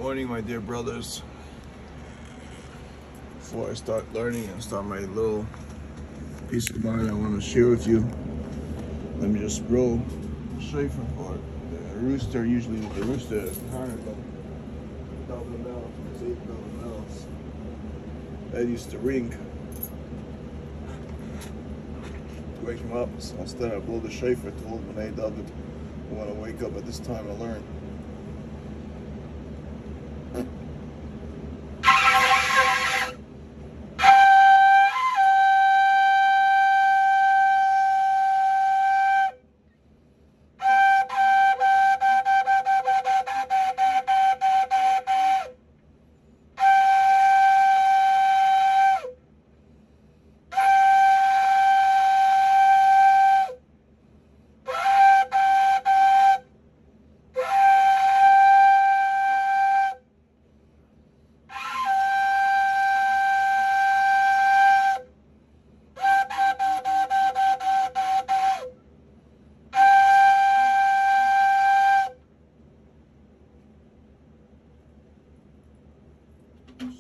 Morning, my dear brothers. Before I start learning and start my little piece of mind I want to share with you, let me just roll the shofar part. The rooster, usually the rooster is carnival. Double bells, there's 8 double bells. That used to ring. To wake him up, so instead I blow the shofar to hold when I David want to wake up at this time to learn.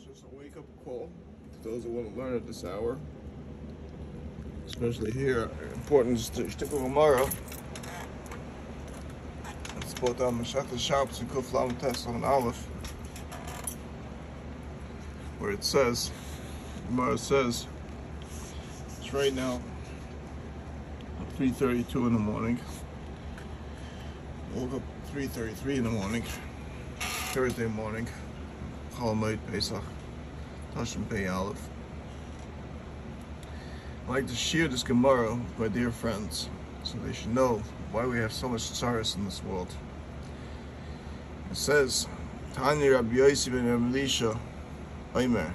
Just a wake-up call to those who want to learn at this hour, especially here. Important is to stick with Gmara. It's both on Mesechta Shabbos and Kuf Lamed Tes on Aleph, where it says, Gmara says, it's right now 3:32 in the morning. Woke up 3:33 in the morning, Thursday morning. Chol Pesach, Tashim Pei Aleph. I'd like to share this Gemara with my dear friends, so they should know why we have so much tzaras in this world. It says, Tani Rabbi Yossi ben Elisha, Omer,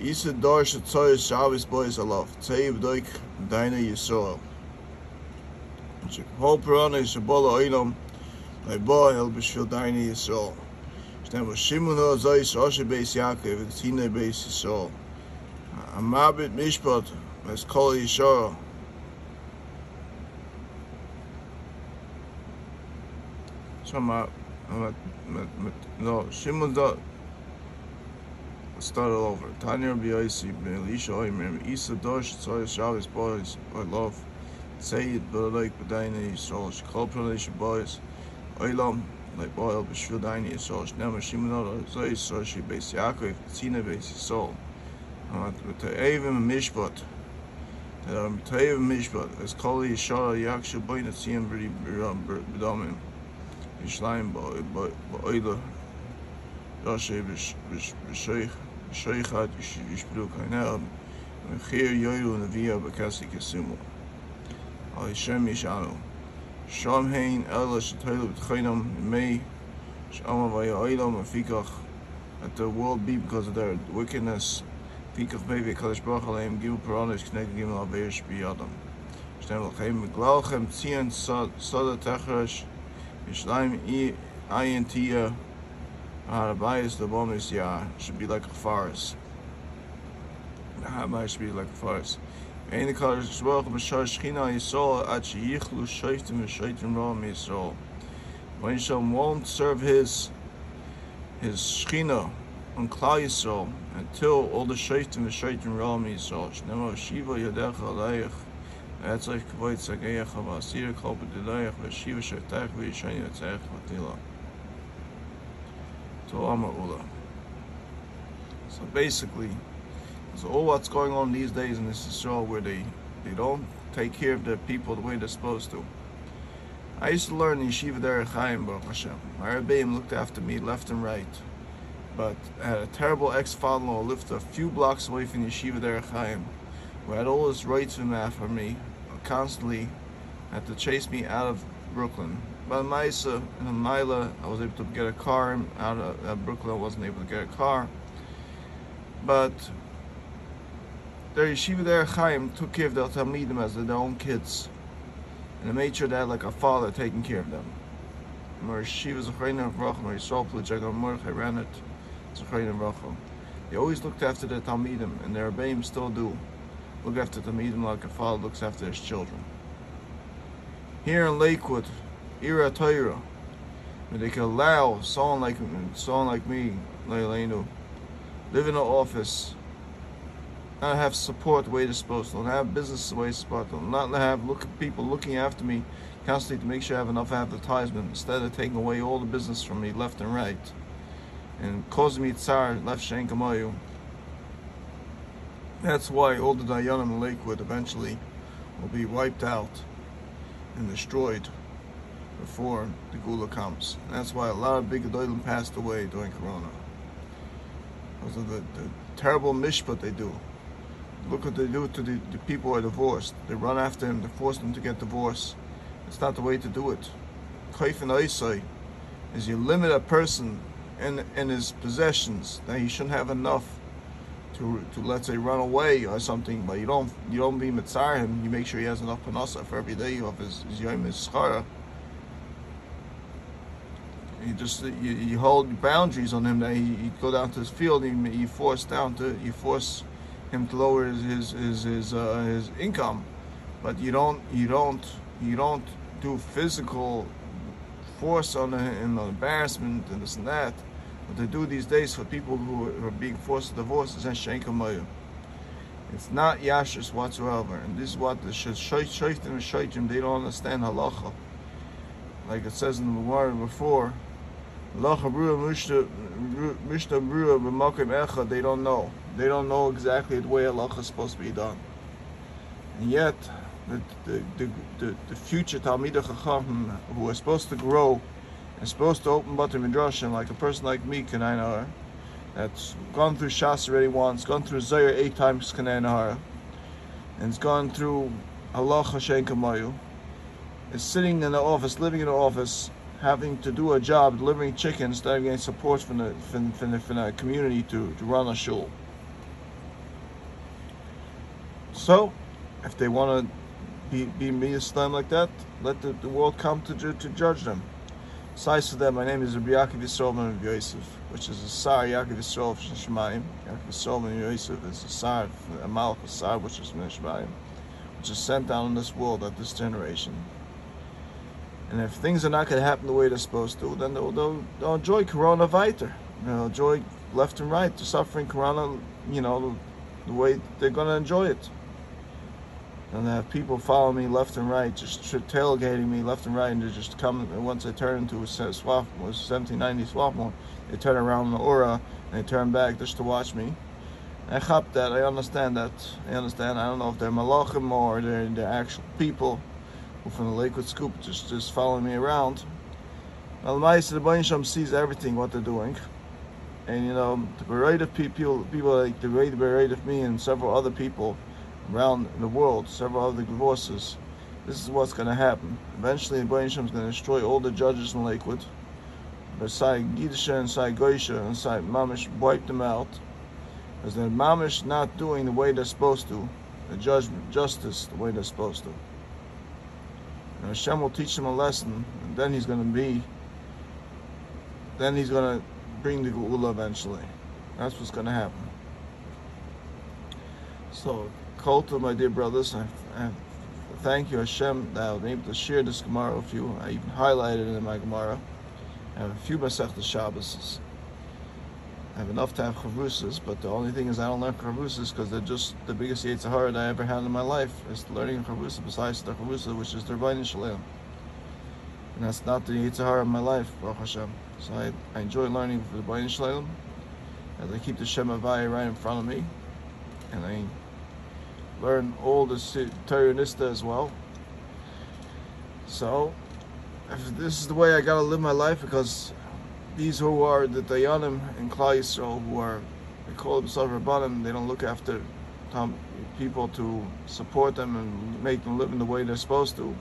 Isa Dar Shetzaris Shabbos Boys Alav, Tzei B'doik Daina Yisrael. Whole Purana Shabola Oilam, Leiba El B'Shvil Daina Yisrael. Then Shimon Zayis Rosh Beis Yaakov and Tina Beis Yisrael. Amabit Mishpat as Kol Yishara. No, Shimon start over. Tanya Rabbi Yossi ben Elisha Omer Isa Dosh Tzayis Shabbos Boys I love. Say it B'Laik B'Daina Yisrael. Shekol Pranei Boys Oilam. Like boil b'shvil daini yisrael. Shneimar Shimon Zayis Rosh Beis Yaakov Tzina Beis Yisrael. V'ta'evim mishpat. V'ta'evim mishpat. As kol yishara yakshu boy natziyim b'damim. Yishlayim ba'oila. Yashe b'shoichad yishbru kainel. V'chir yoyru neviya b'kasi kesumu. Al Yishem yishanu. Sham hein ela shetaylu b'tchaynam may shama v'ya'olam afikach, that the world be because of their wickedness. Fikach maybe Kadosh Baruch Aleim givu paranis kneged gimel aveish b'yadam. Shneim l'chaim meglalchem tzion sada techrash yishlayim ayin tiya harabayis lebomis yah, should be like a forest. The harabayis should be like a forest. When Shimon won't serve his Shechina on Klal Yisrael until all the Shoftim and Shoftim Ram Yisrael. Shnemo Shiva Yadecha Aleich Etzach Kavod Tzageyach Havasir Kol B'Dilayach V'Shiva Sheftach V'Yishani Yatzach V'Tila. To'ama Ula. So basically, so all what's going on these days in this Israel, where they don't take care of their people the way they're supposed to. I used to learn in Yeshiva Derech Chaim, Baruch Hashem. My Rebbeim looked after me left and right, but I had a terrible ex-father-in-law lived a few blocks away from Yeshiva Derech Chaim, who had all his rights for me, constantly had to chase me out of Brooklyn. But in Maisa, in a Mila, I was able to get a car out of Brooklyn. I wasn't able to get a car, but their Yeshiva Derech Chaim took care of their Talmidim as their own kids, and they made sure they had like a father taking care of them. Yeshiva Zechrein Avrochim, Yisrael Plujagam Mordechai ran it, Zechrein Avrochim. They always looked after their Talmidim, and their Rebbeim still do. Look after Talmidim like a father looks after his children. Here in Lakewood, Ira Torah, But they can allow someone like me, Leilenu, live in an office, not have support the way they're supposed to, not have business the way it's supposed to, not have people looking after me constantly to make sure I have enough advertisement, instead of taking away all the business from me left and right and causing me tsar left shen kamayu. That's why all the Dayanim in Lakewood eventually will be wiped out and destroyed before the Gula comes. And that's why a lot of big Gedolim passed away during Corona. Because of the terrible mishpat they do. Look what they do to the people who are divorced. They run after them, they force them to get divorced. It's not the way to do it. Kaif and Aisai is you limit a person in his possessions, that he shouldn't have enough to let's say run away or something, but you don't be mitzar him. You make sure he has enough panasa for every day of his yom his schara. You hold boundaries on him, that he go down to his field. You force him to lower his income, but you don't do physical force on him, embarrassment and this and that. What they do these days for people who are being forced to divorce is shenkamayu. It's not yashus whatsoever, and this is what the shaytim and shaytim, they don't understand halacha. Like it says in the Gemara before, halacha brua mishta brua b'makom echad. They don't know. They don't know exactly the way halacha is supposed to be done, and yet the future Talmidei Chacham who are supposed to grow and supposed to open Bate Midrashim, like a person like me, Kanai Nahara, that's gone through Shas already once, gone through Zayir 8 times, Kanai Nahara, and it's gone through Halacha Shein Kamayu, is sitting in the office, living in the office, having to do a job delivering chicken instead of getting support from the community to run a shul. So, if they want to be a Islam like that, let the world come to judge them. Besides for that, my name is Rabbi Yaakov Yisrael ben Rabbi Yosef, which is a Sar Yaakov Yisrael from Shemaim. Yaakov Yisrael ben Yosef is a Sar, a Malach Sar, which is from Shemaim, which is sent down in this world at this generation. And if things are not going to happen the way they're supposed to, then they'll enjoy Corona weiter. They'll enjoy left and right, the suffering Corona, the way they're going to enjoy it. And they have people follow me left and right, just tailgating me left and right, and they just come. And once I turn into a 1790 sophomore, they turn around the aura and they turn back just to watch me. And I chop that. I understand that. I don't know if they're malachim or they're actual people who from the Lakewood Scoop just following me around. Now the Ma'aseh, the Baruch Shem sees everything what they're doing, and the berate of people like the berate of me and several other people around the world, several other divorces. This is what's going to happen. Eventually, the Baruch Shem is going to destroy all the judges in Lakewood. Beside Gidisha and Side Goisha and Side Mamish, wipe them out, because they're Mamish not doing the way they're supposed to, the justice the way they're supposed to. And Hashem will teach them a lesson, and then he's going to bring the Geula eventually. That's what's going to happen. So, Kolta, my dear brothers, I thank you, Hashem, that I was able to share this Gemara with you. I even highlighted it in my Gemara. I have a few Masechta Shabbos. I have enough to have Chavusas, but the only thing is I don't learn Chavusas because they're just the biggest Yetzer Hara that I ever had in my life, is learning Chavusa besides the Chavusa, which is the Rebbeinu Shalom. And that's not the Yetzer Hara of my life, Baruch Hashem. So I enjoy learning for the Rebbeinu Shalom, as I keep the Shem Havaya right in front of me, and I learn all the Torah Nista as well. So, if this is the way I gotta live my life, because these who are the Dayanim in Klal Yisrael, they call themselves Rabbanim, they don't look after people to support them and make them live in the way they're supposed to.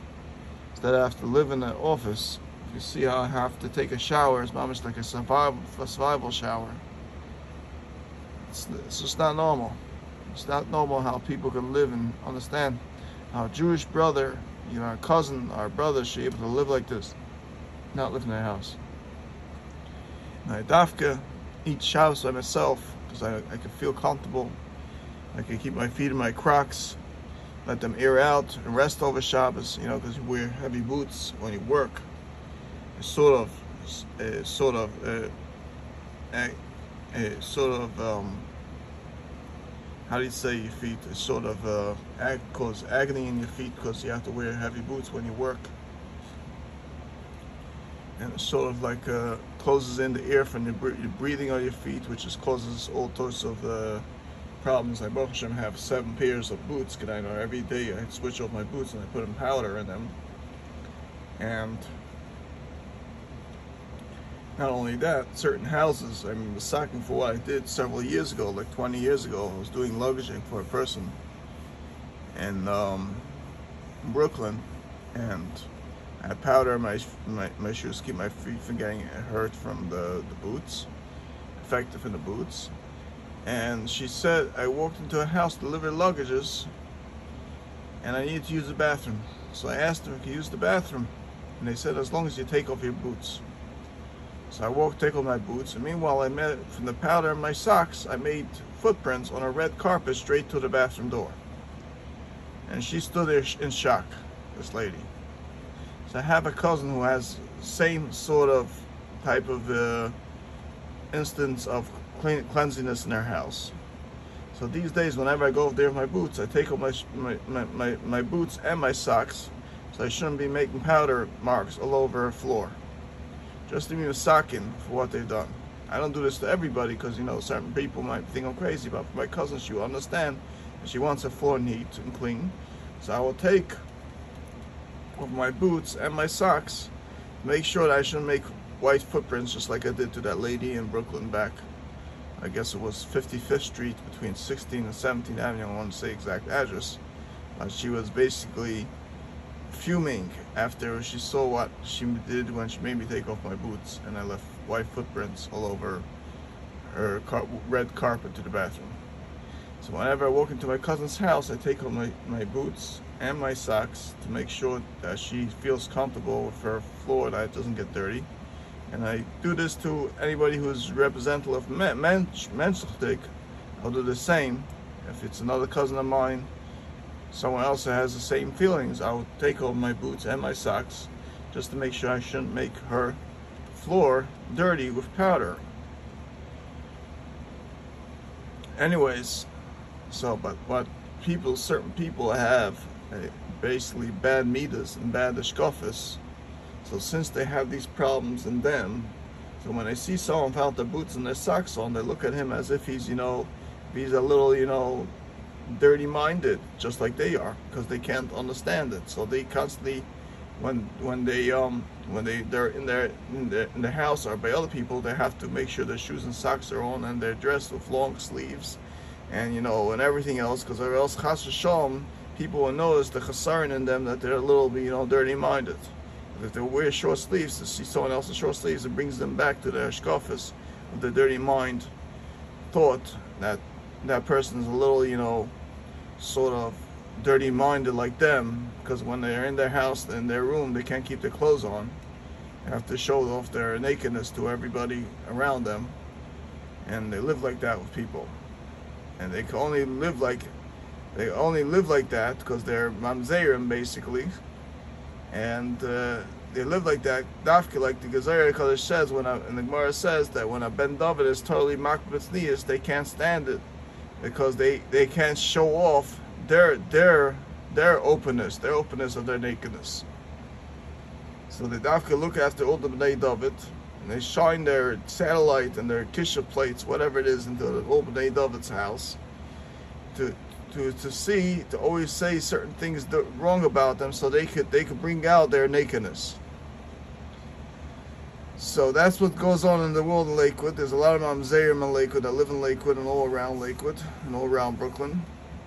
Instead, I have to live in an office. If you see how I have to take a shower, it's almost like a survival shower. It's just not normal. It's not normal how people can live and understand how a Jewish brother, our cousin, our brother should be able to live like this, not live in their house. And I dafka eat Shabbos by myself because I can feel comfortable. I can keep my feet in my Crocs, let them air out and rest over Shabbos, because you wear heavy boots when you work. It's sort of sort of how do you say your feet? It sort of cause agony in your feet because you have to wear heavy boots when you work, and it sort of like closes in the air from your breathing on your feet, which just causes all sorts of problems. I Baruch Hashem have 7 pairs of boots, because I know every day I switch off my boots and I put in powder in them. And not only that, certain houses, I mean, Masachim for what I did several years ago, like 20 years ago, I was doing luggaging for a person in Brooklyn, and I had powder in my shoes to keep my feet from getting hurt from the boots, effective in the boots. And she said, I walked into a house to deliver luggages, and I needed to use the bathroom. So I asked them if I could use the bathroom, and they said, as long as you take off your boots. So I take off my boots, and meanwhile I made, from the powder in my socks, I made footprints on a red carpet straight to the bathroom door. And she stood there in shock, this lady. So I have a cousin who has the same sort of type of instance of cleanliness in their house. So these days, whenever I go over there with my boots, I take off my boots and my socks, so I shouldn't be making powder marks all over the floor. Just to be socking for what they've done. I don't do this to everybody because, you know, certain people might think I'm crazy, but for my cousin, she will understand, and she wants her floor neat and clean. So I will take off my boots and my socks, make sure that I shouldn't make white footprints just like I did to that lady in Brooklyn back, I guess it was 55th Street between 16th and 17th Avenue, I don't want to say exact address. She was basically fuming after she saw what she did when she made me take off my boots, and I left white footprints all over her red carpet to the bathroom. So whenever I walk into my cousin's house, I take off my boots and my socks to make sure that she feels comfortable with her floor, that it doesn't get dirty. And I do this to anybody who's representative of menschlich. I'll do the same. If it's another cousin of mine, someone else that has the same feelings, I'll take off my boots and my socks just to make sure I shouldn't make her floor dirty with powder. Anyways, so, but what certain people have basically bad midas and bad hashkafas. So since they have these problems in them, so when they see someone without their boots and their socks on, they look at him as if he's, you know, he's a little, you know, dirty-minded, just like they are, because they can't understand it. So they constantly, when they're in their house or by other people, they have to make sure their shoes and socks are on and they're dressed with long sleeves, and you know, and everything else, because or else chas v'shalom, people will notice the chasaron in them that they're a little bit, you know, dirty-minded. If they wear short sleeves, to see someone else in short sleeves, it brings them back to their hashkafas of the dirty mind thought that that person is a little, you know, sort of dirty-minded like them, because when they're in their house, in their room, they can't keep their clothes on. They have to show off their nakedness to everybody around them, and they live like that with people. And they can only live like that because they're mamzerim basically, and they live like that. Dafka, like the Gezerah Kodesh says, and the Gemara says that when a Ben David is totally makbetz niyas, they can't stand it because they can't show off their openness of their nakedness. So they dafka look after all the Bnei David, and they shine their satellite and their kisha plates, whatever it is, into the old Bnei David's house to always say certain things wrong about them, so they could bring out their nakedness. So that's what goes on in the world in Lakewood. There's a lot of mamzerim in Lakewood that live in Lakewood and all around Lakewood and all around Brooklyn.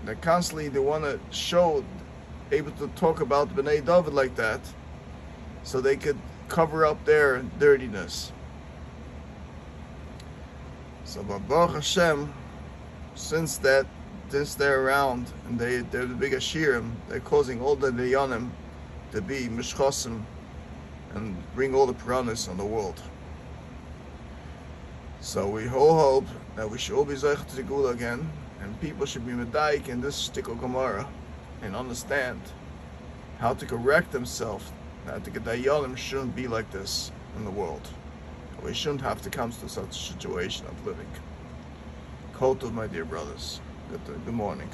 That constantly they want to show, able to talk about Bnei David like that, so they could cover up their dirtiness. So Baruch Hashem, since they're around and they're the big Ashirim, they're causing all the Dayanim to be mishchosim and bring all the piranhas on the world. So we all hope that we should all be zeichet to the Gula again, and people should be medaik in this shtickle Gemara and understand how to correct themselves, that the Dayanim shouldn't be like this in the world. We shouldn't have to come to such a situation of living. Kol tov, my dear brothers. Good morning.